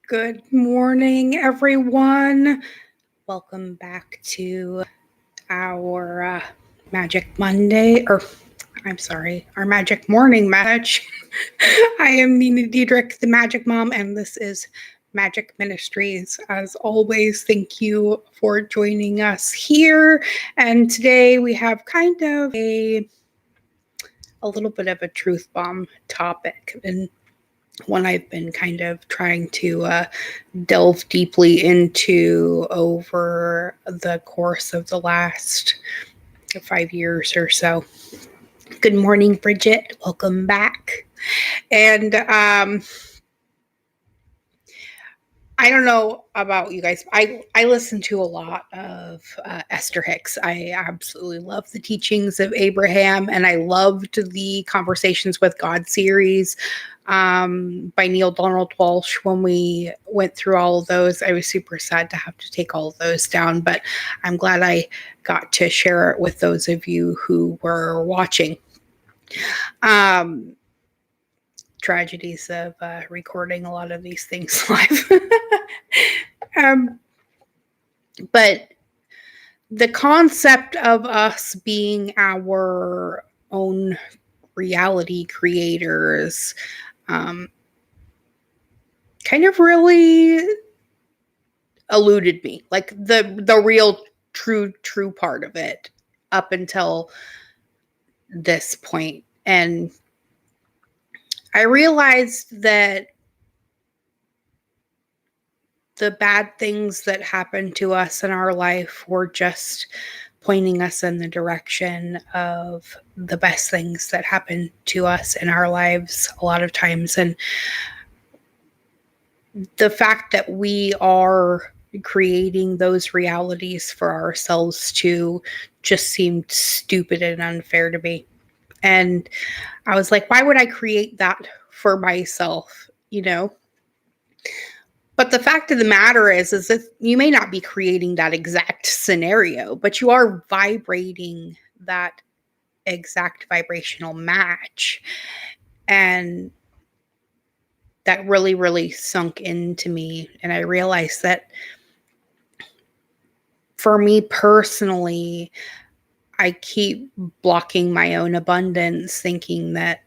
Good morning, everyone. Welcome back to our Magic Monday, our Magic Morning Match. I am Nina Diedrich, the Magic Mom, and this is Magic Ministries. As always, thank you for joining us here. And today we have kind of a little bit of a truth bomb topic, and one I've been kind of trying to delve deeply into over the course of the last 5 years or so. Good morning, Bridget. Welcome back. And I don't know about you guys. I listen to a lot of Esther Hicks. I absolutely love the teachings of Abraham, and I loved the Conversations with God series by Neil Donald Walsh. When we went through all of those, I was super sad to have to take all of those down, but I'm glad I got to share it with those of you who were watching. Tragedies of recording a lot of these things live. But the concept of us being our own reality creators kind of really eluded me, like the real true part of it up until this point. And I realized that the bad things that happened to us in our life were just pointing us in the direction of the best things that happen to us in our lives a lot of times. And the fact that we are creating those realities for ourselves too just seemed stupid and unfair to me. And I was like, why would I create that for myself, But the fact of the matter is that you may not be creating that exact scenario, but you are vibrating that exact vibrational match. And that really, really sunk into me. And I realized that for me personally, I keep blocking my own abundance, thinking that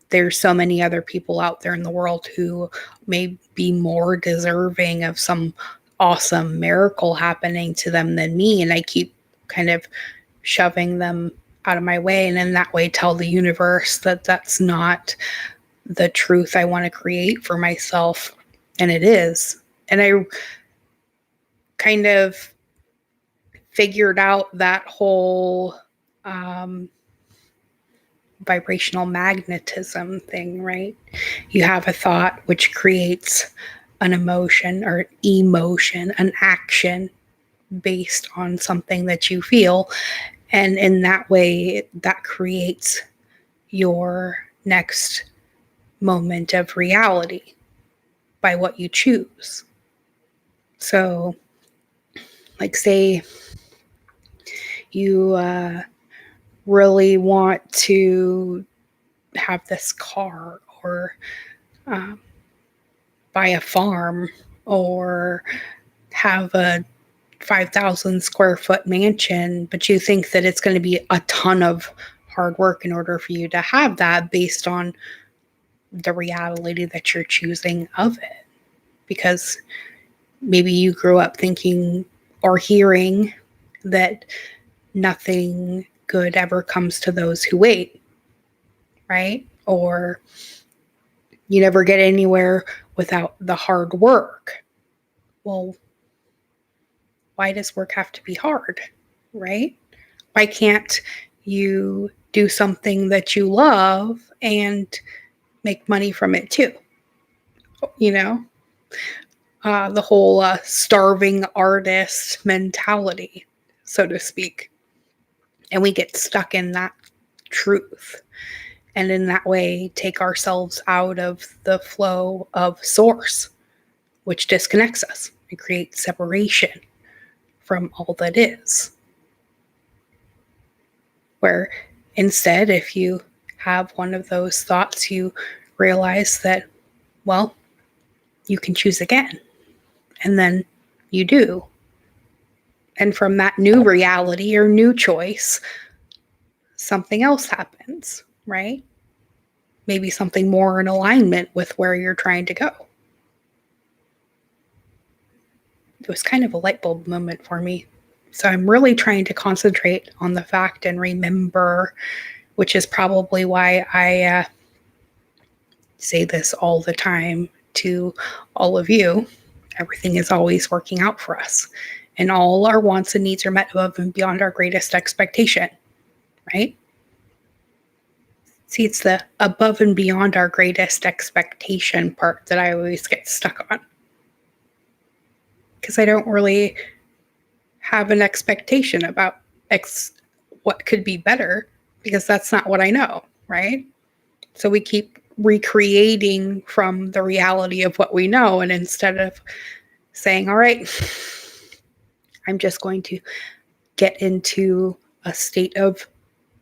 there's so many other people out there in the world who may be more deserving of some awesome miracle happening to them than me. And I keep kind of shoving them out of my way. And in that way, tell the universe that that's not the truth I want to create for myself. And it is. And I kind of figured out that whole vibrational magnetism thing, right? You have a thought which creates an emotion or emotion, an action based on something that you feel. And in that way, that creates your next moment of reality by what you choose. So, like, say you really want to have this car or buy a farm or have a 5,000 square foot mansion, but you think that it's going to be a ton of hard work in order for you to have that based on the reality that you're choosing of it. Because maybe you grew up thinking or hearing that nothing good ever comes to those who wait, right? Or you never get anywhere without the hard work. Well, why does work have to be hard, right? Why can't you do something that you love and make money from it too? The whole starving artist mentality, so to speak. And we get stuck in that truth. And in that way, take ourselves out of the flow of source, which disconnects us and creates separation from all that is. Where instead, if you have one of those thoughts, you realize that, well, you can choose again. And then you do. And from that new reality or new choice, something else happens, right? Maybe something more in alignment with where you're trying to go. It was kind of a light bulb moment for me. So I'm really trying to concentrate on the fact and remember, which is probably why I say this all the time to all of you. Everything is always working out for us. And all our wants and needs are met above and beyond our greatest expectation, right? See, it's the above and beyond our greatest expectation part that I always get stuck on. Because I don't really have an expectation about what could be better, because that's not what I know, right? So we keep recreating from the reality of what we know, and instead of saying, all right, I'm just going to get into a state of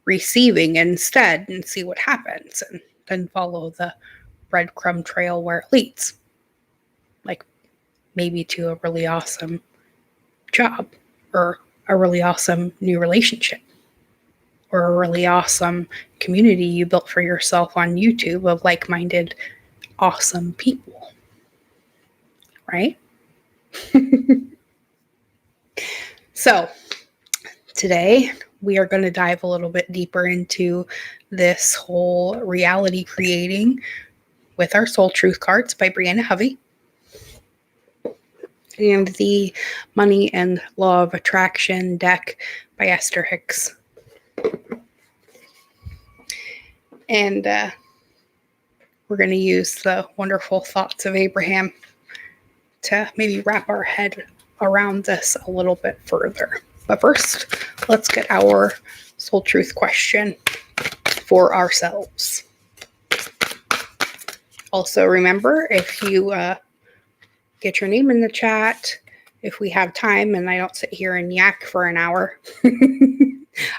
receiving instead and see what happens, and then follow the breadcrumb trail where it leads. Like maybe to a really awesome job, or a really awesome new relationship, or a really awesome community you built for yourself on YouTube of like-minded, awesome people, right? So today we are going to dive a little bit deeper into this whole reality creating with our Soul Truth cards by Brianna Hovey, and the Money and Law of Attraction deck by Esther Hicks. And we're going to use the wonderful thoughts of Abraham to maybe wrap our head around this a little bit further. But first, let's get our Soul Truth question for ourselves. Also, remember, if you get your name in the chat, if we have time and I don't sit here and yak for an hour,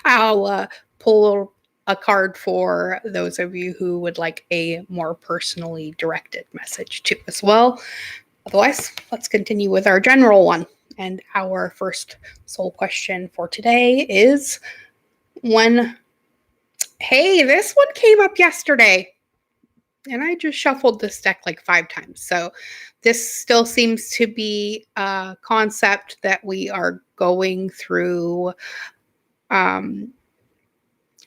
I'll pull a card for those of you who would like a more personally directed message too as well. Otherwise, let's continue with our general one. And our first soul question for today is hey, this one came up yesterday, and I just shuffled this deck like 5 times. So this still seems to be a concept that we are going through,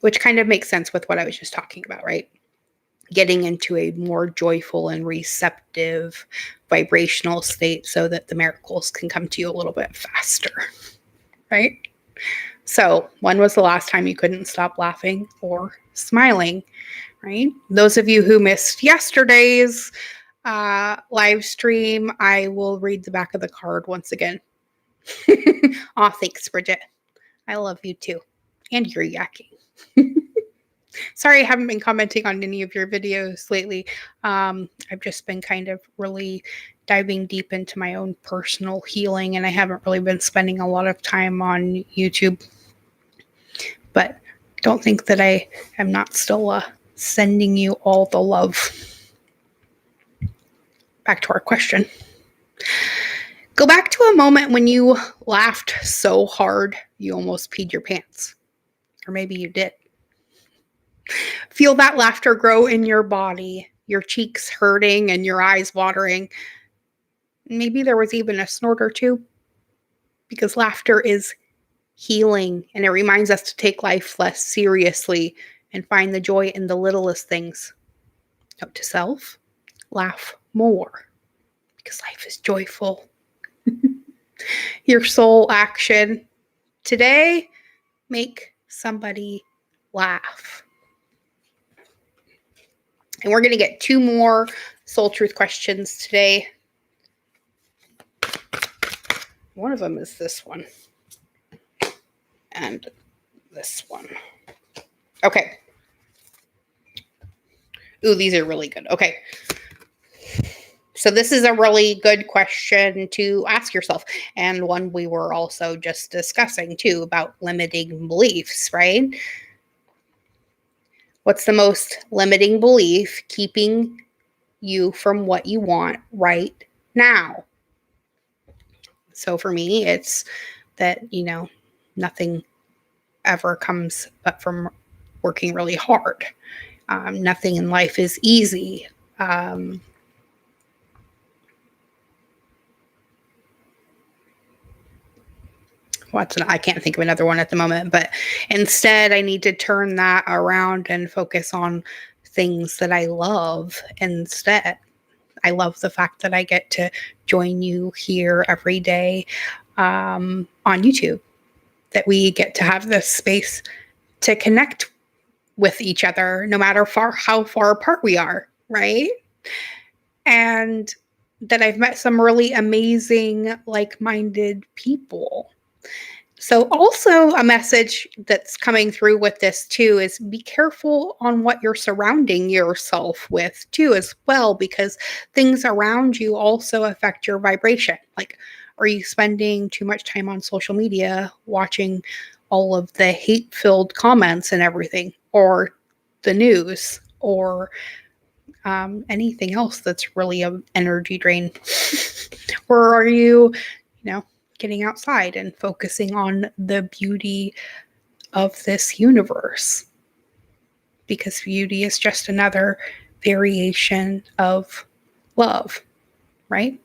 which kind of makes sense with what I was just talking about, right? Getting into a more joyful and receptive vibrational state so that the miracles can come to you a little bit faster, right? So when was the last time you couldn't stop laughing or smiling, right? Those of you who missed yesterday's live stream, I will read the back of the card once again. Aw, thanks, Bridget. I love you too. And you're yakking. Sorry, I haven't been commenting on any of your videos lately. I've just been kind of really diving deep into my own personal healing, and I haven't really been spending a lot of time on YouTube. But don't think that I am not still sending you all the love. Back to our question. Go back to a moment when you laughed so hard you almost peed your pants. Or maybe you did. Feel that laughter grow in your body, your cheeks hurting and your eyes watering. Maybe there was even a snort or two, because laughter is healing, and it reminds us to take life less seriously and find the joy in the littlest things. Note to self, laugh more, because life is joyful. Your soul action today, make somebody laugh. And we're going to get 2 more soul truth questions today. One of them is this one. And this one. Okay. Ooh, these are really good. Okay. So this is a really good question to ask yourself, and one we were also just discussing too, about limiting beliefs, right? What's the most limiting belief keeping you from what you want right now. So for me, it's that, nothing ever comes but from working really hard. Nothing in life is easy. I can't think of another one at the moment, but instead I need to turn that around and focus on things that I love instead. I love the fact that I get to join you here every day on YouTube, that we get to have this space to connect with each other, no matter how far apart we are, right? And that I've met some really amazing, like-minded people. So also a message that's coming through with this too is be careful on what you're surrounding yourself with too as well, because things around you also affect your vibration. Like, are you spending too much time on social media watching all of the hate-filled comments and everything, or the news, or anything else that's really an energy drain? Or are you, getting outside and focusing on the beauty of this universe? Because beauty is just another variation of love, right?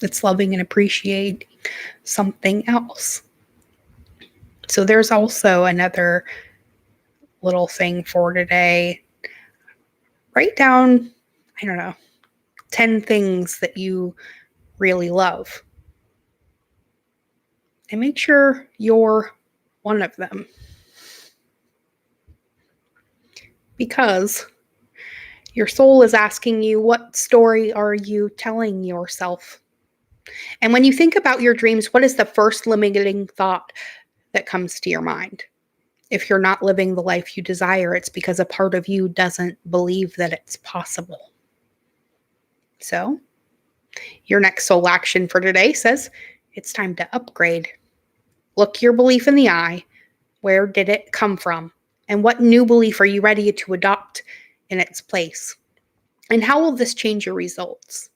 It's loving and appreciating something else. So there's also another little thing for today. Write down, 10 things that you really love. And make sure you're one of them. Because your soul is asking you, what story are you telling yourself? And when you think about your dreams, what is the first limiting thought that comes to your mind? If you're not living the life you desire, it's because a part of you doesn't believe that it's possible. So, your next soul action for today says it's time to upgrade. Look your belief in the eye. Where did it come from? And what new belief are you ready to adopt in its place? And how will this change your results?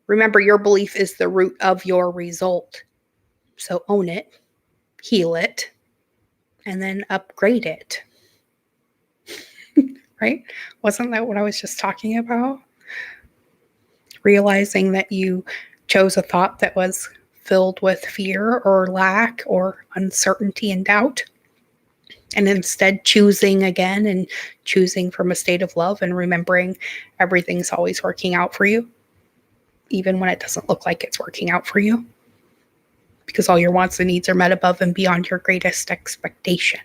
Remember, your belief is the root of your result. So own it, heal it, and then upgrade it. Right? Wasn't that what I was just talking about? Realizing that you chose a thought that was filled with fear or lack or uncertainty and doubt, and instead choosing again and choosing from a state of love and remembering everything's always working out for you, even when it doesn't look like it's working out for you, because all your wants and needs are met above and beyond your greatest expectation.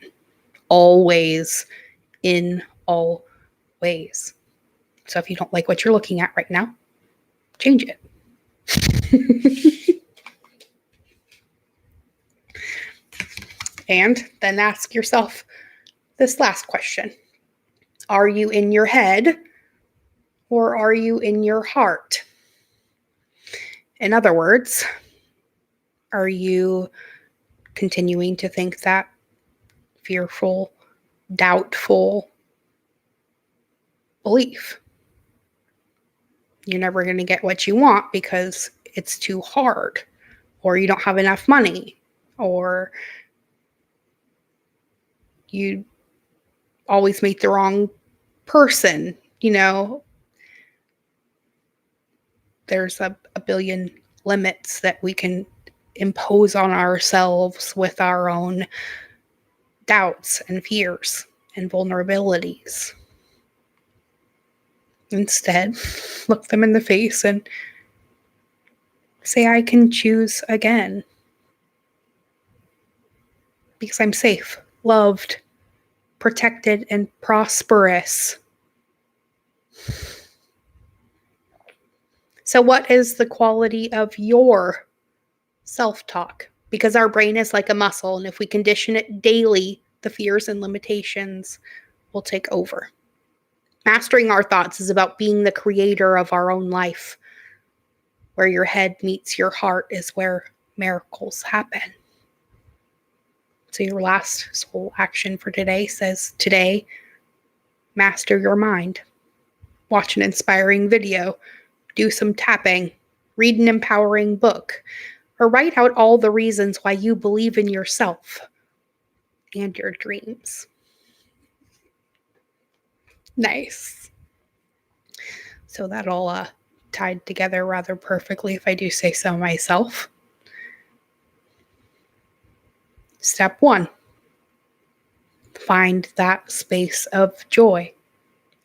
Always, in all ways. So if you don't like what you're looking at right now, change it. And then ask yourself this last question. Are you in your head or are you in your heart? In other words, are you continuing to think that fearful, doubtful belief? You're never going to get what you want because it's too hard, or you don't have enough money, or you always meet the wrong person. There's a billion limits that we can impose on ourselves with our own doubts and fears and vulnerabilities. Instead, look them in the face and say, I can choose again. Because I'm safe, loved, protected, and prosperous. So what is the quality of your self-talk? Because our brain is like a muscle, and if we condition it daily, the fears and limitations will take over. Mastering our thoughts is about being the creator of our own life. Where your head meets your heart is where miracles happen. So your last soul action for today says, today, master your mind. Watch an inspiring video. Do some tapping. read an empowering book, or write out all the reasons why you believe in yourself and your dreams. Nice. So that all tied together rather perfectly, if I do say so myself. Step 1, find that space of joy.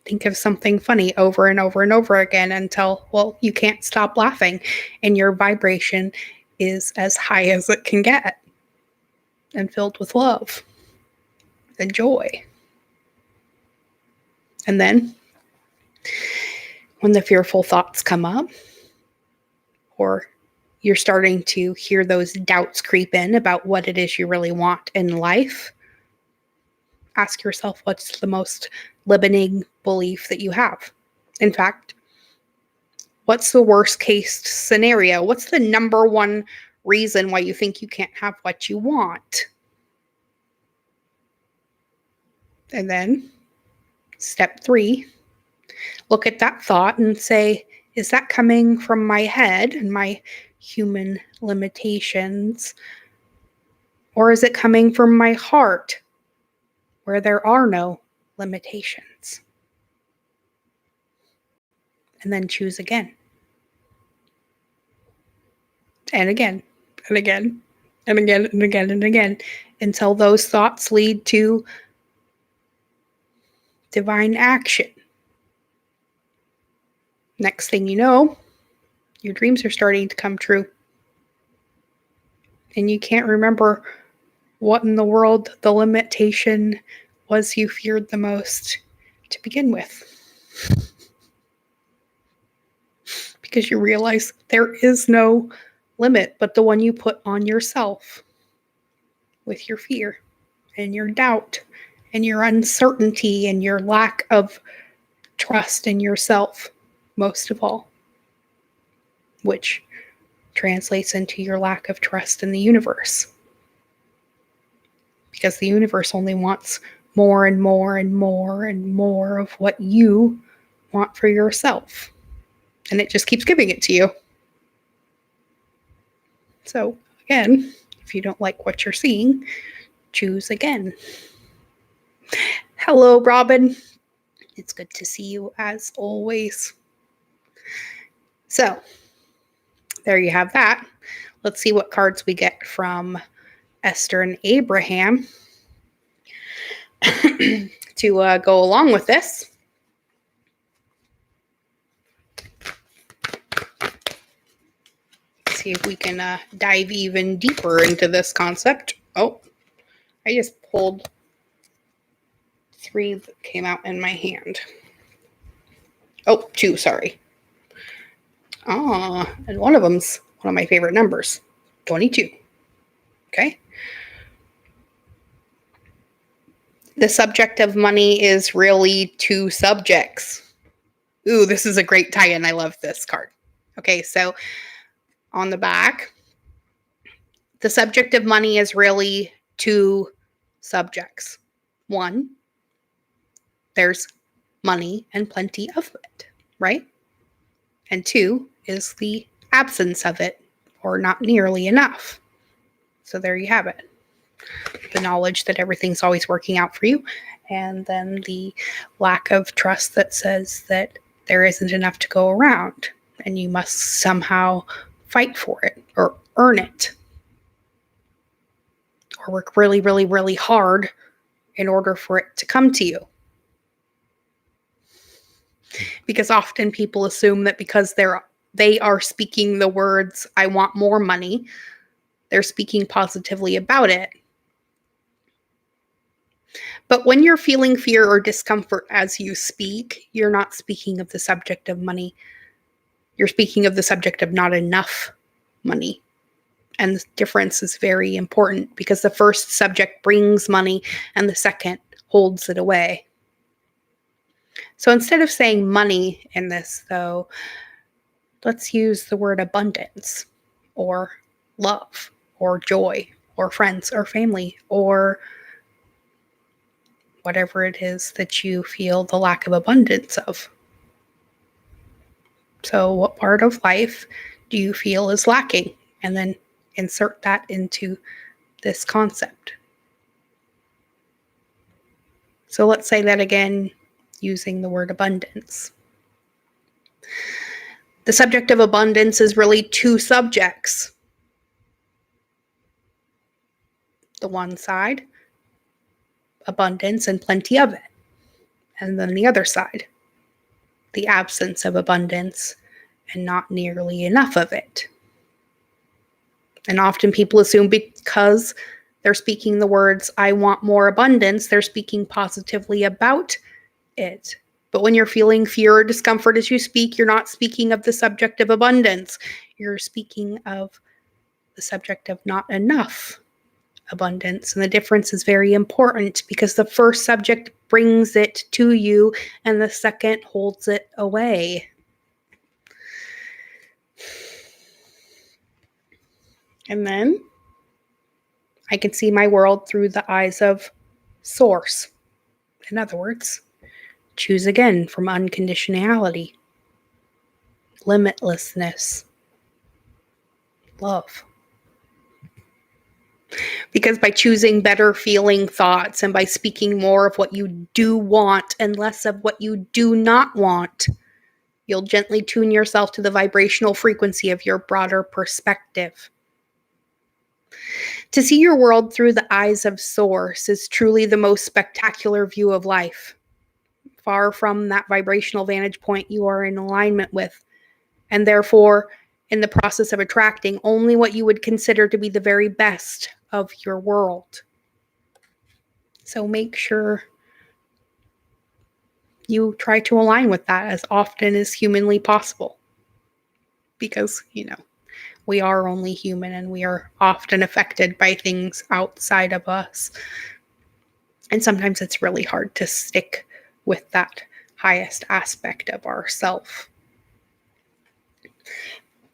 Think of something funny over and over and over again until, well, you can't stop laughing and your vibration is as high as it can get and filled with love and joy. And then when the fearful thoughts come up, or you're starting to hear those doubts creep in about what it is you really want in life, ask yourself, what's the most limiting belief that you have? In fact, what's the worst case scenario? What's the number one reason why you think you can't have what you want? And then step 3, look at that thought and say, is that coming from my head and my human limitations? Or is it coming from my heart where there are no limitations? And then choose again. And again, and again, and again, and again, and again, until those thoughts lead to divine action. Next thing you know, your dreams are starting to come true. And you can't remember what in the world the limitation was you feared the most to begin with. Because you realize there is no limit but the one you put on yourself with your fear and your doubt and your uncertainty and your lack of trust in yourself, most of all, which translates into your lack of trust in the universe. Because the universe only wants more and more and more and more of what you want for yourself. And it just keeps giving it to you. So again, if you don't like what you're seeing, choose again. Hello, Robin. It's good to see you as always. So there you have that. Let's see what cards we get from Esther and Abraham to go along with this. See if we can dive even deeper into this concept. Oh, I just pulled 3 that came out in my hand. Oh, 2, sorry. And one of them's one of my favorite numbers, 22. Okay. The subject of money is really 2 subjects. Ooh, this is a great tie-in. I love this card. Okay, so on the back, the subject of money is really 2 subjects. 1, there's money and plenty of it, right? And 2 is the absence of it, or not nearly enough. So there you have it. The knowledge that everything's always working out for you, and then the lack of trust that says that there isn't enough to go around, and you must somehow fight for it, or earn it, or work really, really, really hard in order for it to come to you. Because often people assume that because they are speaking the words, I want more money, they're speaking positively about it. But when you're feeling fear or discomfort as you speak, you're not speaking of the subject of money. You're speaking of the subject of not enough money. And the difference is very important because the first subject brings money and the second holds it away. So instead of saying money in this, though, let's use the word abundance, or love, or joy, or friends, or family, or whatever it is that you feel the lack of abundance of. So what part of life do you feel is lacking? And then insert that into this concept. So let's say that again using the word abundance. The subject of abundance is really two subjects. The one side, abundance and plenty of it. And then the other side, the absence of abundance and not nearly enough of it. And often people assume because they're speaking the words, I want more abundance, they're speaking positively about it. But when you're feeling fear or discomfort as you speak, you're not speaking of the subject of abundance. You're speaking of the subject of not enough abundance. And the difference is very important because the first subject brings it to you and the second holds it away. And then I can see my world through the eyes of source. In other words, choose again from unconditionality, limitlessness, love. Because by choosing better feeling thoughts and by speaking more of what you do want and less of what you do not want, you'll gently tune yourself to the vibrational frequency of your broader perspective. To see your world through the eyes of source is truly the most spectacular view of life. Far from that vibrational vantage point you are in alignment with, and therefore in the process of attracting only what you would consider to be the very best of your world. So make sure you try to align with that as often as humanly possible. Because, we are only human and we are often affected by things outside of us. And sometimes it's really hard to stick with that highest aspect of ourself.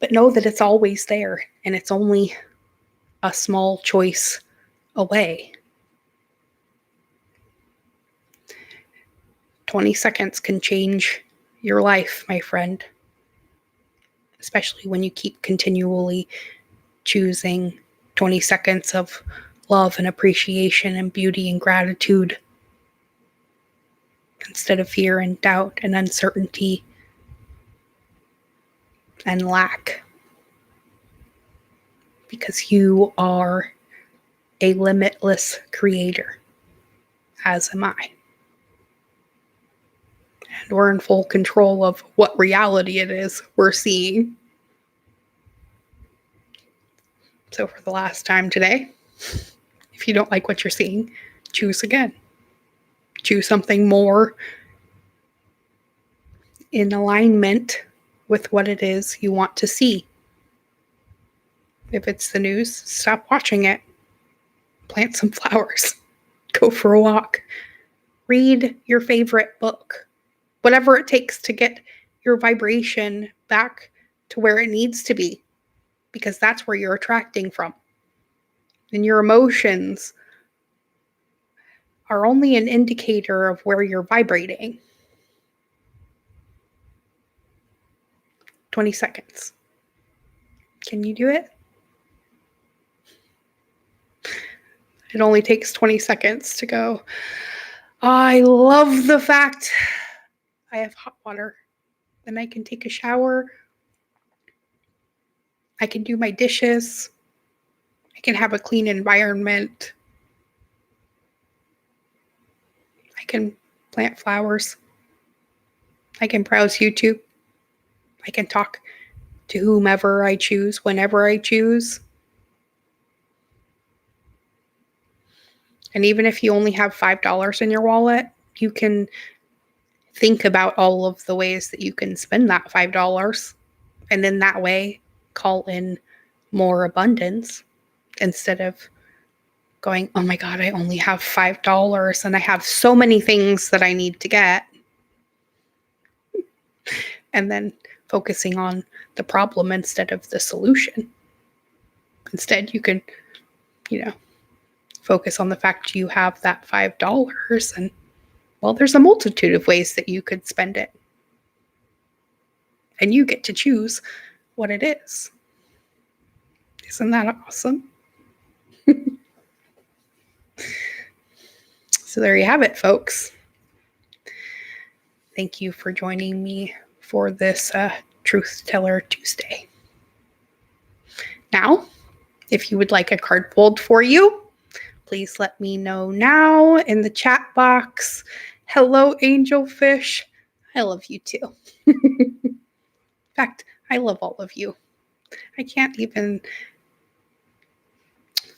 But know that it's always there and it's only a small choice away. 20 seconds can change your life, my friend. Especially when you keep continually choosing 20 seconds of love and appreciation and beauty and gratitude instead of fear and doubt and uncertainty and lack. Because you are a limitless creator, as am I. And we're in full control of what reality it is we're seeing. So for the last time today, if you don't like what you're seeing, choose again. Choose something more in alignment with what it is you want to see. If it's the news, stop watching it. Plant some flowers. Go for a walk. Read your favorite book. Whatever it takes to get your vibration back to where it needs to be. Because that's where you're attracting from. And your emotions are only an indicator of where you're vibrating. 20 seconds. Can you do it? It only takes 20 seconds to go, I love the fact I have hot water. Then I can take a shower. I can do my dishes. I can have a clean environment. I can plant flowers. I can browse YouTube. I can talk to whomever I choose, whenever I choose. And even if you only have $5 in your wallet, you can think about all of the ways that you can spend that $5. And in that way, call in more abundance instead of going, oh my God, I only have $5 and I have so many things that I need to get. And then focusing on the problem instead of the solution. Instead, you can, focus on the fact you have that $5 and, well, there's a multitude of ways that you could spend it. And you get to choose what it is. Isn't that awesome? So there you have it, folks. Thank you for joining me for this Truth Teller Tuesday. Now, if you would like a card pulled for you, please let me know now in the chat box. Hello, Angelfish. I love you too. In fact, I love all of you. I can't even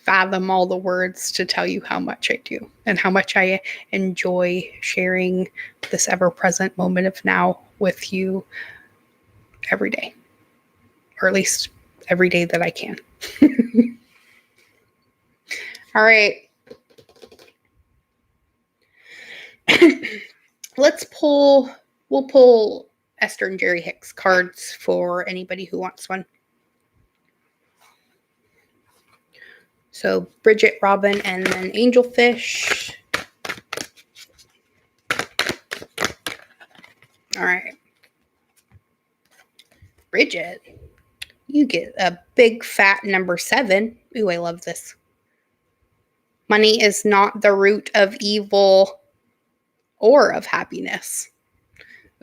fathom all the words to tell you how much I do and how much I enjoy sharing this ever-present moment of now with you every day, or at least every day that I can. All right. We'll pull Esther and Jerry Hicks cards for anybody who wants one. So Bridget, Robin, and then Angelfish. All right. Bridget, you get a big fat number 7. Ooh, I love this. Money is not the root of evil or of happiness.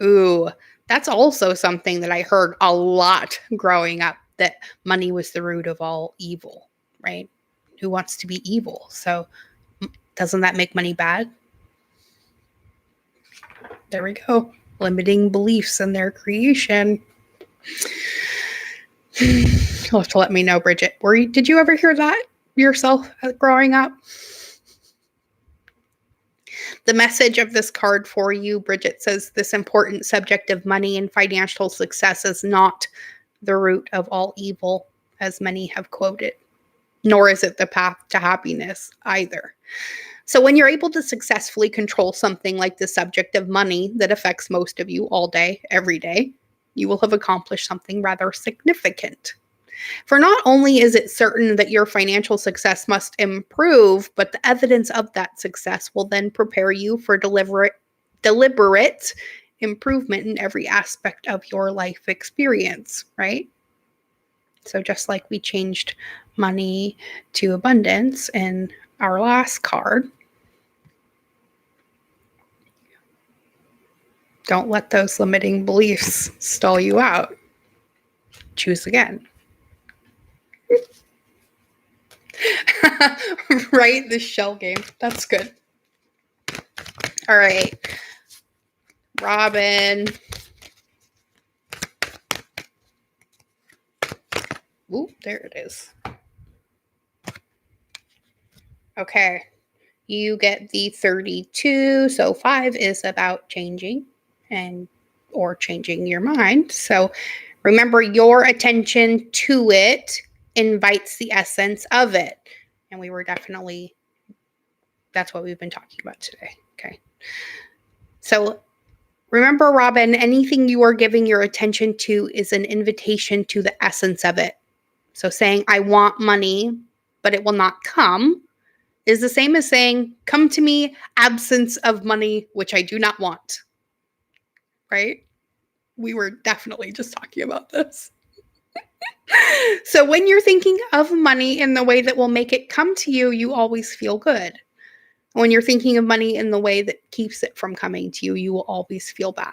Ooh, that's also something that I heard a lot growing up, that money was the root of all evil, right? Who wants to be evil? So doesn't that make money bad? There we go. Limiting beliefs in their creation. You'll have to let me know, Bridget. Did you ever hear that yourself growing up? The message of this card for you, Bridget, says this important subject of money and financial success is not the root of all evil, as many have quoted, nor is it the path to happiness either. So when you're able to successfully control something like the subject of money that affects most of you all day, every day, you will have accomplished something rather significant. For not only is it certain that your financial success must improve, but the evidence of that success will then prepare you for deliberate improvement in every aspect of your life experience, right? So just like we changed money to abundance in our last card, don't let those limiting beliefs stall you out. Choose again. Right? The shell game. That's good. All right. Robin. Ooh, there it is. Okay. You get the 32. So 5 is about changing or changing your mind. So remember, your attention to it invites the essence of it. And that's what we've been talking about today. Okay. So remember, Robin, anything you are giving your attention to is an invitation to the essence of it. So saying, I want money, but it will not come, is the same as saying, come to me, absence of money, which I do not want. Right? We were definitely just talking about this. So when you're thinking of money in the way that will make it come to you, you always feel good. When you're thinking of money in the way that keeps it from coming to you, you will always feel bad.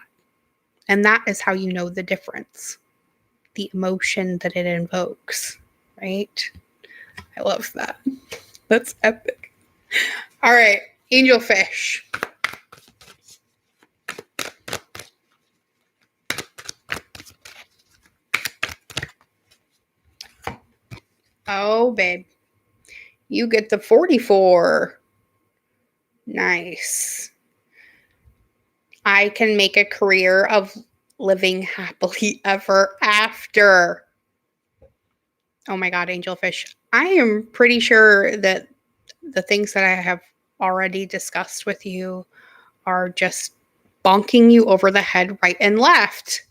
And that is how you know the difference. The emotion that it invokes, right? I love that. That's epic. All right, Angelfish. Oh, babe. You get the 44. Nice. I can make a career of living happily ever after. Oh my God, Angelfish. I am pretty sure that the things that I have already discussed with you are just bonking you over the head right and left.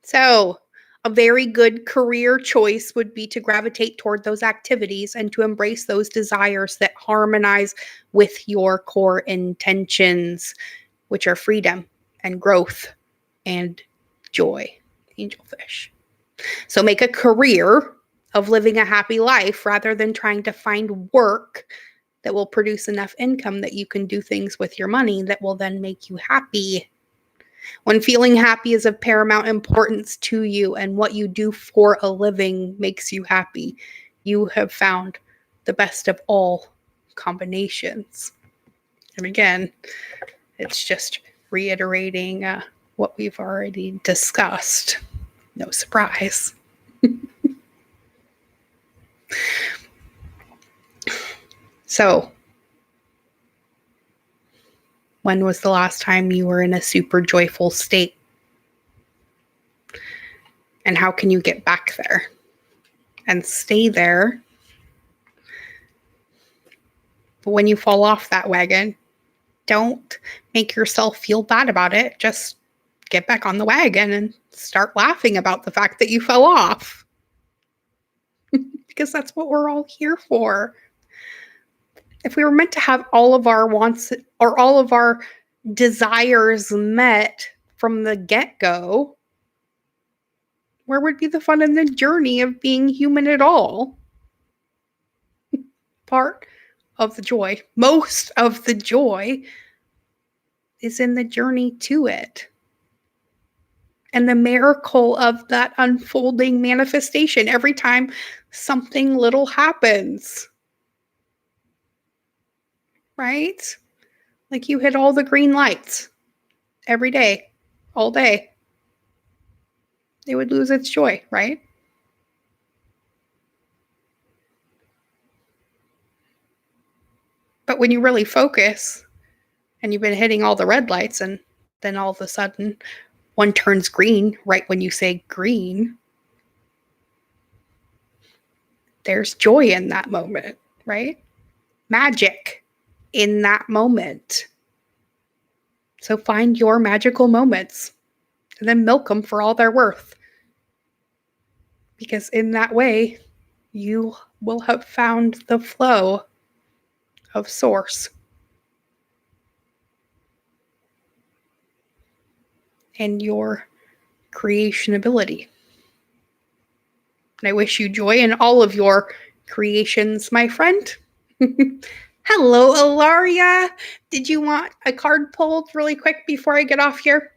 So, a very good career choice would be to gravitate toward those activities and to embrace those desires that harmonize with your core intentions, which are freedom and growth and joy angelfish. So make a career of living a happy life rather than trying to find work that will produce enough income that you can do things with your money that will then make you happy. When feeling happy is of paramount importance to you and what you do for a living makes you happy, you have found the best of all combinations. And again, it's just reiterating what we've already discussed. No surprise. So, when was the last time you were in a super joyful state? And how can you get back there and stay there? But when you fall off that wagon, don't make yourself feel bad about it. Just get back on the wagon and start laughing about the fact that you fell off. Because that's what we're all here for. If we were meant to have all of our wants or all of our desires met from the get-go, where would be the fun in the journey of being human at all? Part of the joy, most of the joy, is in the journey to it. And the miracle of that unfolding manifestation every time something little happens. Right? Like you hit all the green lights every day, all day. It would lose its joy, right? But when you really focus and you've been hitting all the red lights and then all of a sudden one turns green right when you say green, there's joy in that moment, right? Magic in that moment. So find your magical moments and then milk them for all they're worth. Because in that way, you will have found the flow of source. And your creation ability. And I wish you joy in all of your creations, my friend. Hello, Ilaria. Did you want a card pulled really quick before I get off here?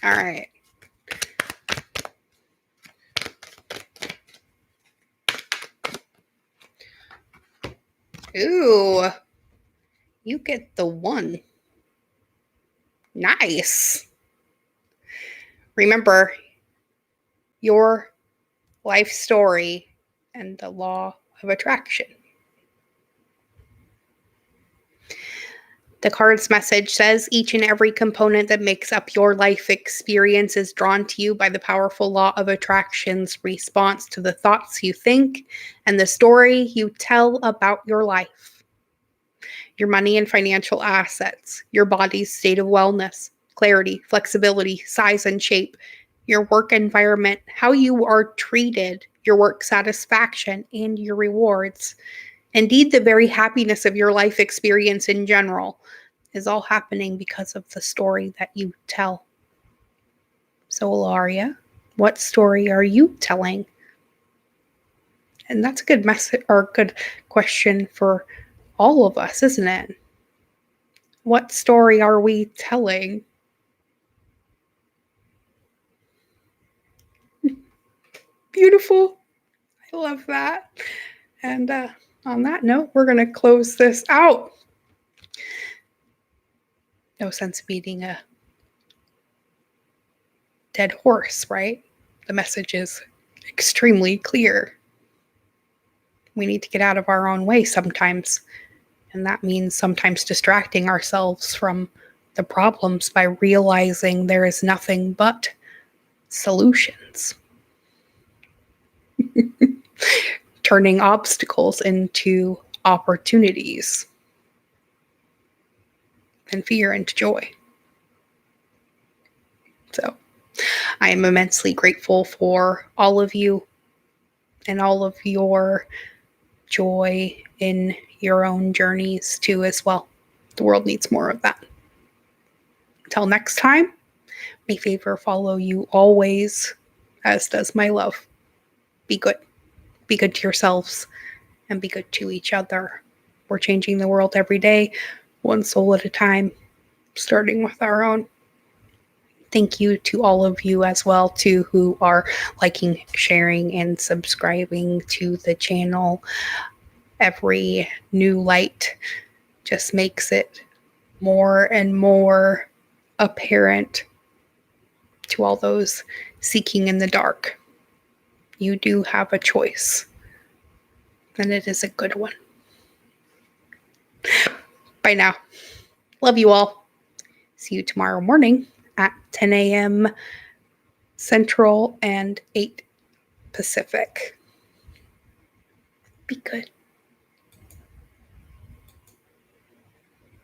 All right. Ooh, you get the 1. Nice. Remember, your life story and the law of attraction. The card's message says each and every component that makes up your life experience is drawn to you by the powerful law of attraction's response to the thoughts you think and the story you tell about your life. Your money and financial assets, your body's state of wellness, clarity, flexibility, size and shape, your work environment, how you are treated, your work satisfaction, and your rewards. Indeed, the very happiness of your life experience in general is all happening because of the story that you tell. So, Ilaria, what story are you telling? And that's a good message or good question for all of us, isn't it? What story are we telling? Beautiful. I love that. And on that note, we're going to close this out. No sense beating a dead horse, right? The message is extremely clear. We need to get out of our own way sometimes. And that means sometimes distracting ourselves from the problems by realizing there is nothing but solutions. Turning obstacles into opportunities. And fear into joy. So, I am immensely grateful for all of you and all of your joy in your own journeys too as well. The world needs more of that. Until next time, may favor follow you always, as does my love. Be good. Be good to yourselves and be good to each other. We're changing the world every day, one soul at a time, starting with our own. Thank you to all of you as well, too, who are liking, sharing, and subscribing to the channel. Every new light just makes it more and more apparent to all those seeking in the dark. You do have a choice, and it is a good one. Bye now. Love you all. See you tomorrow morning at 10 a.m. Central and 8 Pacific. Be good.